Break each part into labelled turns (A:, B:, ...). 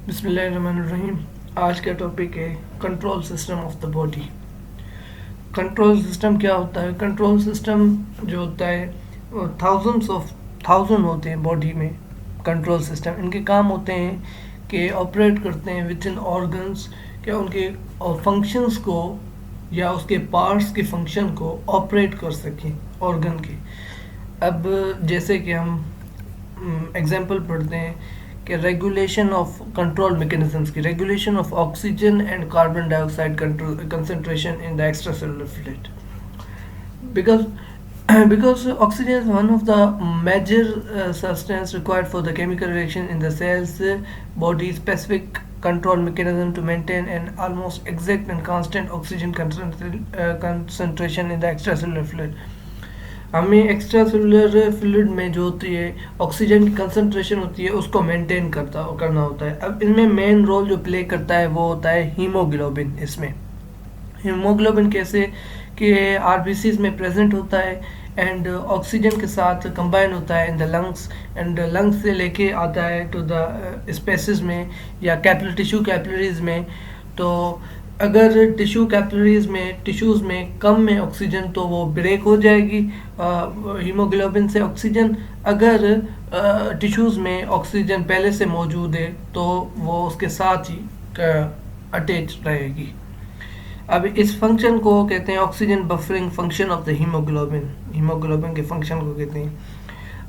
A: बिस्मिल्लाहिर्रहमानिर्रहीम। आज का टॉपिक है control system of the body. Control system क्या होता है? कंट्रोल सिस्टम जो होता है थाउजेंड होते हैं बॉडी में। कंट्रोल सिस्टम इनके काम होते हैं कि ऑपरेट करते हैं विद इन ऑर्गन्स, क्या उनके फंक्शंस को या उसके पार्ट्स के फंक्शन को ऑपरेट कर सकें ऑर्गन के। अब जैसे कि हम एग्जांपल पढ़ते हैं कि रेगुलेशन ऑफ कंट्रोल मैकेनिज्म्स की, regulation of oxygen and carbon dioxide concentration in the extra cellular fluid, because because oxygen is one of the major substance required for the chemical reaction in the cells body specific control mechanism to maintain an almost exact and constant oxygen concentration in the extracellular fluid। हमें extra cellular fluid में जो होती है oxygen की concentration होती है उसको maintain करना होता है। अब इनमें मेन रोल जो प्ले करता है वो होता है हीमोग्लोबिन। इसमें हीमोग्लोबिन कैसे कि आरबीसीज में प्रेजेंट होता है एंड ऑक्सीजन के साथ कंबाइन होता है in the lungs and lungs से लेके आता है टू द स्पेसिस में या टिश्यू कैपिलरीज में। तो अगर टिश्यूज़ में कम में ऑक्सीजन तो वो ब्रेक हो जाएगी हीमोग्लोबिन से ऑक्सीजन। अगर टिश्यूज़ में ऑक्सीजन पहले से मौजूद है तो वो उसके साथ ही अटैच रहेगी। अब इस फंक्शन को कहते हैं oxygen buffering function of the haemoglobin के फंक्शन को कहते हैं।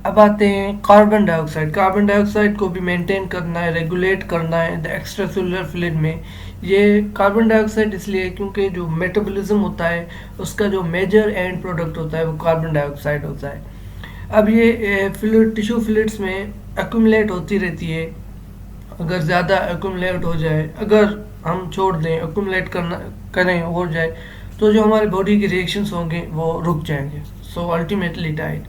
A: अब आते हैं कार्बन डाइऑक्साइड को भी मेंटेन करना है, रेगुलेट करना है द एक्स्ट्रासेलुलर फ्लूइड में। ये कार्बन डाइऑक्साइड इसलिए क्योंकि जो मेटाबॉलिज्म होता है उसका जो मेजर एंड प्रोडक्ट होता है वो कार्बन डाइऑक्साइड होता है। अब ये टिश्यू फ्लूइड्स में एक्यूमुलेट होती रहती है। अगर ज़्यादा एक्यूमुलेट हो जाए, अगर हम छोड़ दें एक्यूमुलेट करें हो जाए तो जो हमारी बॉडी के रिएक्शंस होंगे वो रुक जाएंगे। So ultimately diet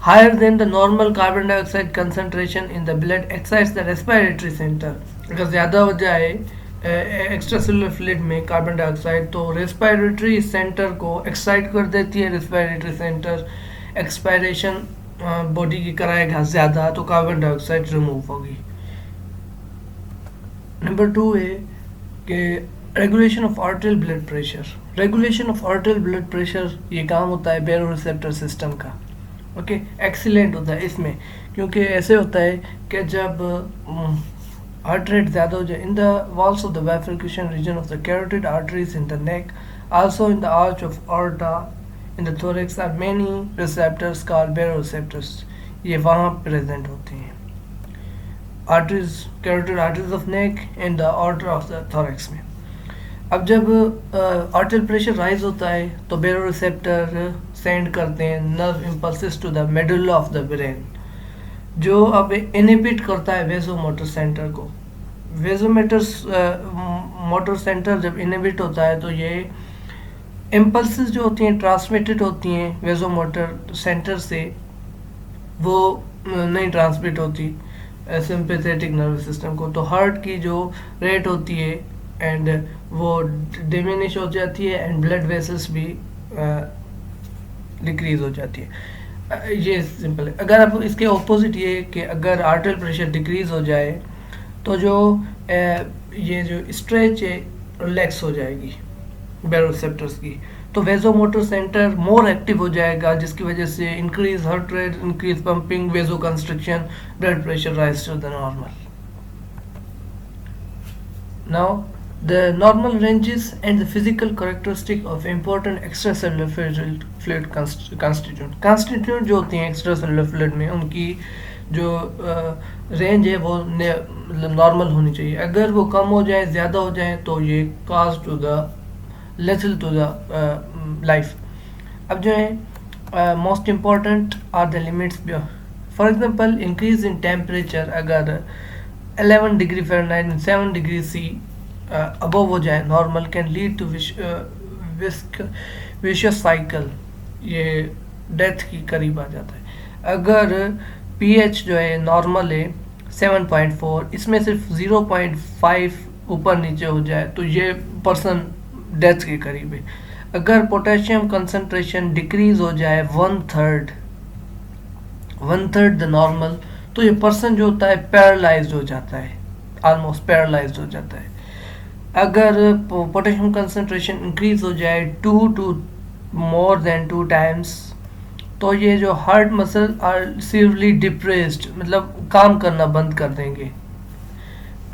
A: higher than the normal carbon dioxide concentration in the blood excites the respiratory center। अगर ज़्यादा हो जाए एक्स्ट्रा सेलुलर फ्लूइड में कार्बन डाइऑक्साइड तो रेस्पिरेटरी सेंटर को एक्साइट कर देती है। रेस्पिरेटरी सेंटर एक्सपायरेशन बॉडी की कराएगा ज़्यादा तो कार्बन डाइऑक्साइड रिमूव होगी। नंबर 2 है कि regulation of arterial blood pressure ये काम होता है बेरोरिसेप्टर सिस्टम का। ओके एक्सीलेंट होता है इसमें, क्योंकि ऐसे होता है कि जब हार्ट रेट ज़्यादा हो जाए in the walls of the bifurcation region of the carotid arteries in the neck, also in the arch of aorta in the thorax are many receptors called baroreceptors. ये वहाँ प्रेजेंट होते हैं arteries, carotid arteries of neck and the aorta of the thorax में। अब जब arterial pressure rise होता है तो बेरोरिसेप्टर सेंड करते हैं nerve impulses to the medulla of the brain, जो अब इनहिबिट करता है वेजोमोटर सेंटर को। मोटर सेंटर जब इनहिबिट होता है तो ये इम्पल्सेस जो होती हैं ट्रांसमिटेड होती हैं वेजोमोटर सेंटर से, वो नहीं ट्रांसमिट होती सिंपैथेटिक नर्वस सिस्टम को। तो हार्ट की जो रेट होती है एंड वो डिमिनिश हो जाती है एंड ब्लड वेसल्स भी डिक्रीज हो जाती है। ये सिंपल है। अगर आप इसके ऑपोजिट ये कि अगर आर्टेरियल प्रेशर डिक्रीज हो जाए तो जो ये जो स्ट्रेच है रिलैक्स हो जाएगी बेरोरिसेप्टर्स की, तो वेजोमोटर सेंटर मोर एक्टिव हो जाएगा जिसकी वजह से increase heart rate, increase pumping, vasoconstriction, blood pressure rise to the normal. Now the normal ranges and the physical characteristic of important extracellular fluid constituent जो होती हैं extracellular fluid में, उनकी जो रेंज है वो नॉर्मल होनी चाहिए। अगर वो कम हो जाए, ज़्यादा हो जाए तो ये cause to the lethal to the life। अब जो है most important are the limits. For example increase in temperature अगर 11 degree Fahrenheit and 7 degree C above हो जाए normal can lead to vicious cycle, ये डेथ की करीब आ जाता है। अगर पीएच जो है नॉर्मल है 7.4, इसमें सिर्फ 0.5 ऊपर नीचे हो जाए तो ये पर्सन डेथ के करीब है। अगर पोटेशियम कंसंट्रेशन डिक्रीज हो जाए 1/3 द नॉर्मल तो ये पर्सन जो होता है पैरालाइज्ड हो जाता है, ऑलमोस्ट पैरालाइज्ड हो जाता है। अगर पोटेशियम कंसंट्रेशन इंक्रीज हो जाए 2 to more than 2 times, तो ये जो heart muscle are severely depressed, मतलब काम करना बंद कर देंगे।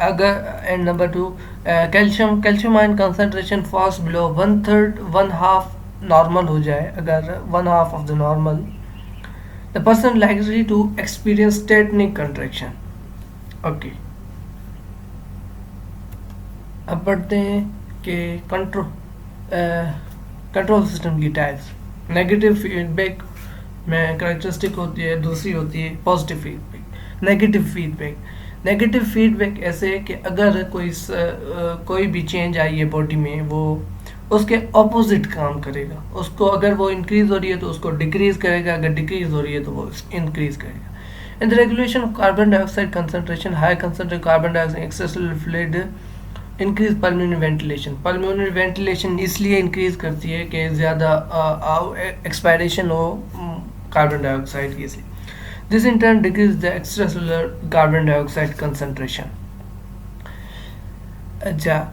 A: अगर and number 2, calcium ion concentration falls below 1/3 1/2 normal हो जाए, अगर 1/2 of the normal, the person likely to experience tetanic contraction. Okay, अब पढ़ते हैं कि कंट्रोल सिस्टम की टाइप्स। नेगेटिव फीडबैक में करेक्टरिस्टिक होती है, दूसरी होती है पॉजिटिव फीडबैक। नेगेटिव फीडबैक ऐसे है कि अगर कोई भी चेंज आई है बॉडी में, वो उसके ऑपोजिट काम करेगा। उसको अगर वो इंक्रीज हो रही है तो उसको डिक्रीज करेगा, अगर डिक्रीज हो रही है तो वो इंक्रीज करेगा। In the regulation of carbon dioxide concentration, high concentrated carbon dioxide excessive fluid increase pulmonary ventilation. Pulmonary ventilation इसलिए इंक्रीज करती है कि ज़्यादा एक्सपायरेशन हो कार्बन डाइऑक्साइड की, इसलिए this in turn decrease the extracellular carbon dioxide concentration. अच्छा,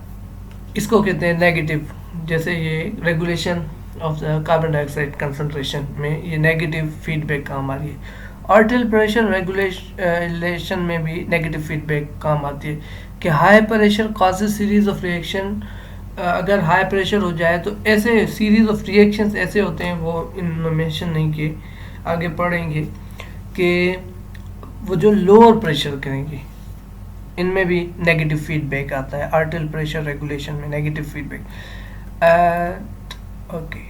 A: इसको कहते हैं नेगेटिव। जैसे ये regulation of the carbon dioxide concentration में ये नेगेटिव फीडबैक काम आ रही है। आर्टियल प्रेशर रेगुलेशन में भी नेगेटिव फीडबैक काम आती है कि high pressure causes series of reaction. अगर हाई प्रेशर हो जाए तो ऐसे सीरीज ऑफ रिएक्शंस ऐसे होते हैं, वो इनमें मेंशन नहीं किए, आगे पढ़ेंगे कि वो जो लोअर प्रेशर करेंगे इनमें भी नेगेटिव फीडबैक आता है। आर्टियल प्रेशर रेगुलेशन में नेगेटिव फीडबैक। ओके,